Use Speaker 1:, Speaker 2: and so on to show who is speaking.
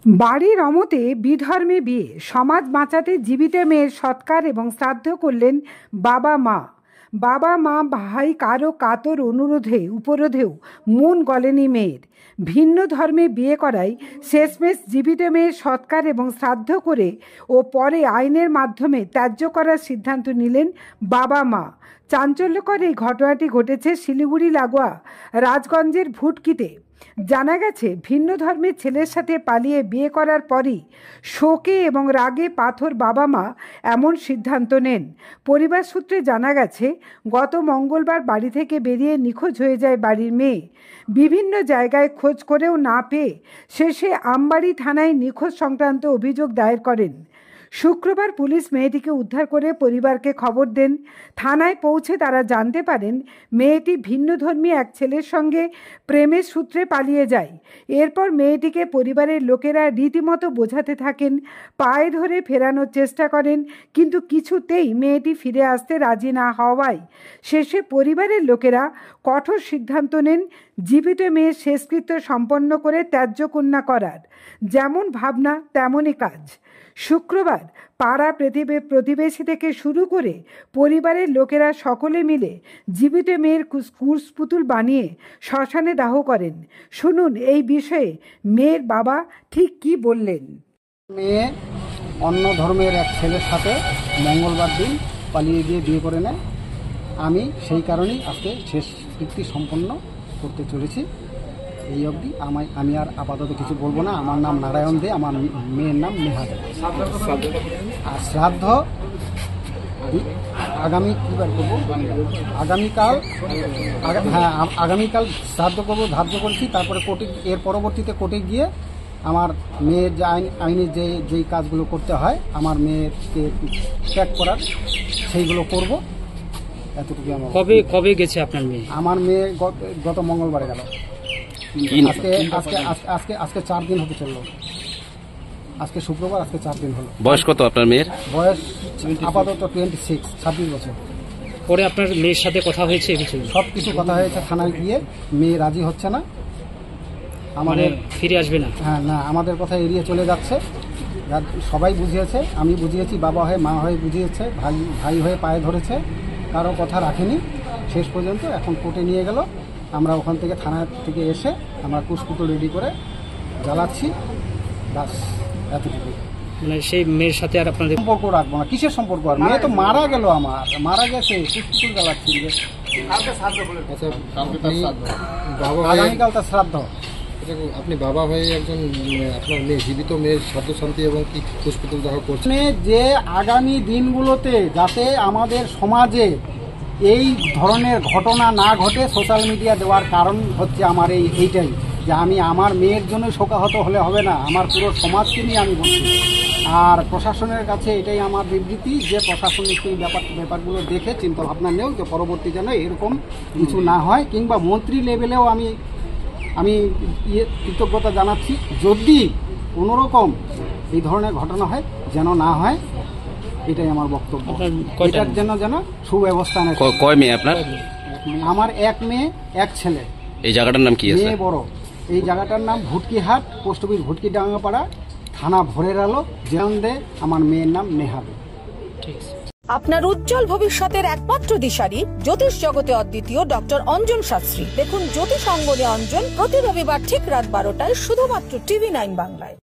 Speaker 1: বাড়ির অমতে বিধর্মে বিয়ে, সমাজ বাঁচাতে জীবিত মেয়ের সৎকার এবং শ্রাদ্ধ করলেন বাবা মা। ভাই কারো কাতর উপরোধেও মন গলেনি মেয়ের। ভিন্ন ধর্মে বিয়ে করায় শেষমেশ জীবিত মেয়ের সৎকার এবং শ্রাদ্ধ করে ও পরে আইনের মাধ্যমে ত্যায্য করার সিদ্ধান্ত নিলেন বাবা মা। চাঞ্চল্যকর এই ঘটনাটি ঘটেছে শিলিগুড়ি লাগোয়া রাজগঞ্জের ভুটকিতে। জানা গেছে, ভিন্ন ধর্মের ছেলের সাথে পালিয়ে বিয়ে করার পরই শোকে এবং রাগে পাথর বাবা মা এমন সিদ্ধান্ত নেন। পরিবার সূত্রে জানা গেছে, গত মঙ্গলবার বাড়ি থেকে বেরিয়ে নিখোঁজ হয়ে যায় বাড়ির মেয়ে। বিভিন্ন জায়গায় খোঁজ করেও না পেয়ে শেষে আমবাড়ি থানায় নিখোঁজ সংক্রান্ত অভিযোগ দায়ের করেন। শুক্রবার পুলিশ মেয়েটিকে উদ্ধার করে পরিবারকে খবর দেন। থানায় পৌঁছে তারা জানতে পারেন মেয়েটি ভিন্নধর্মী এক ছেলের সঙ্গে প্রেমের সূত্রে পালিয়ে যায়। এরপর মেয়েটিকে পরিবারের লোকেরা রীতিমতো বোঝাতে থাকেন, পায়ে ধরে ফেরানোর চেষ্টা করেন, কিন্তু কিছুতেই মেয়েটি ফিরে আসতে রাজি না হওয়ায় শেষে পরিবারের লোকেরা কঠোর সিদ্ধান্ত নেন জীবিত মেয়ের শেষকৃত্য সম্পন্ন করে ত্যায্য কন্যা করার। যেমন ভাবনা তেমনই কাজ। শুক্রবার পাড়া প্রতিবেশী থেকে শুরু করে পরিবারের লোকেরা সকলে মিলে জীবিত মেয়ের কুশপুতুল বানিয়ে শ্মশানে দাহ করেন। শুনুন এই বিষয়ে মেয়ের বাবা ঠিক কি বললেন।
Speaker 2: মেয়ে অন্য ধর্মের এক ছেলের সাথে মঙ্গলবার দিন পালিয়ে গিয়ে বিয়ে করে নেয়। আমি সেই কারণেই আজকে শেষ কৃত্য সম্পন্ন করতে চলেছি। এই অবধি আমি আর আপাতত কিছু বলবো না। আমার নাম নারায়ণ দে, আমার মেয়ের নাম নেহা দে। আর শ্রাদ্ধ আগামী কীবার করবো, আগামীকাল শ্রাদ্ধ করবো ধার্য করেছি। তারপরে এর পরবর্তীতে কোর্টে গিয়ে আমার মেয়ের যে আইনে যেই কাজগুলো করতে হয় আমার মেয়েকে ত্যাগ করার সেইগুলো করব। এতটুকু আমার।
Speaker 3: কবে গেছে আপনার মেয়ে?
Speaker 2: আমার মেয়ে গত মঙ্গলবারে গেল। আজকে 4 দিন হতে চললো। আজকে শুক্রবার, আজকে 4 দিন হলো।
Speaker 3: বয়স কত আপনার মেয়ের?
Speaker 2: বয়স আপাতত 26 বছর।
Speaker 3: পরে আপনার মেয়ের সাথে কথা হয়েছে?
Speaker 2: সব কিছু কথা হয়েছে। থানায় গিয়ে মেয়ে রাজি হচ্ছে না, আমাদের
Speaker 3: ফিরে আসবে না।
Speaker 2: হ্যাঁ না, আমাদের কথা এড়িয়ে চলে যাচ্ছে। সবাই বুঝিয়েছে, আমি বুঝিয়েছি, বাবা হয়ে মা হয়ে বুঝিয়েছে, ভাই হয়ে পায়ে ধরেছে, কারো কথা রাখেনি শেষ পর্যন্ত। এখন কোর্টে নিয়ে গেল। আমরা ওখান থেকে থানা থেকে এসে আমরা কুশপুতুল রেডি করে জ্বালাচ্ছি। বাস এতটুকু।
Speaker 3: মানে সেই মেয়ের সাথে আর আপনাদের
Speaker 2: সম্পর্ক রাখবো না। কিসের সম্পর্ক? আর মেয়ে তো মারা গেল, আমার মারা গেছে, কুশপুতুল জ্বালাচ্ছি। আগামীকাল তার শ্রাদ্ধ।
Speaker 4: আপনি বাবা হয়ে একজন আপনার মেয়ে জীবিত মেয়ের শ্রাদ্ধ শান্তি এবং কি কুশপুতুল দাহ করছেন,
Speaker 2: যে আগামী দিনগুলোতে যাতে আমাদের সমাজে এই ধরনের ঘটনা না ঘটে, সোশ্যাল মিডিয়া দেওয়ার কারণ হচ্ছে আমার এইটাই, যে আমি আমার মেয়ের জন্য শোকাহত হলে হবে না, আমার পুরো সমাজকে নিয়ে আমি বলছি। আর প্রশাসনের কাছে এটাই আমার বিবৃতি, যে প্রশাসনিক এই ব্যাপারগুলো দেখে চিন্তা ভাবনা নেও, যে পরবর্তী যেন এরকম কিছু না হয়। কিংবা মন্ত্রী লেভেলেও আমি কৃতজ্ঞতা জানাচ্ছি, যদি কোনোরকম এই ধরনের ঘটনা হয় যেন না হয়, এটাই আমার বক্তব্য। এটার জন্য যেন সুব্যবস্থা নেয়।
Speaker 3: কয় মেয়ে আপনার?
Speaker 2: আমার এক মেয়ে এক ছেলে।
Speaker 3: এই জায়গাটার নাম কি?
Speaker 2: মেয়ে বড়। এই জায়গাটার নাম ভুটকিহাট, পোস্ট অফিস ভুটকি ডাঙ্গাপাড়া, থানা ভোরের আলো, জেরন্দে। আমার মেয়ের নাম নেহা দে।
Speaker 5: আপনার উজ্জ্বল ভবিষ্যতের একমাত্র দিশারি, জ্যোতিষ জগতে অদ্বিতীয় ডক্টর অঞ্জন শাস্ত্রী। দেখুন জ্যোতিষ অঙ্গনে অঞ্জন প্রতি রবিবার ঠিক রাত 12টায় শুধুমাত্র TV9 বাংলায়।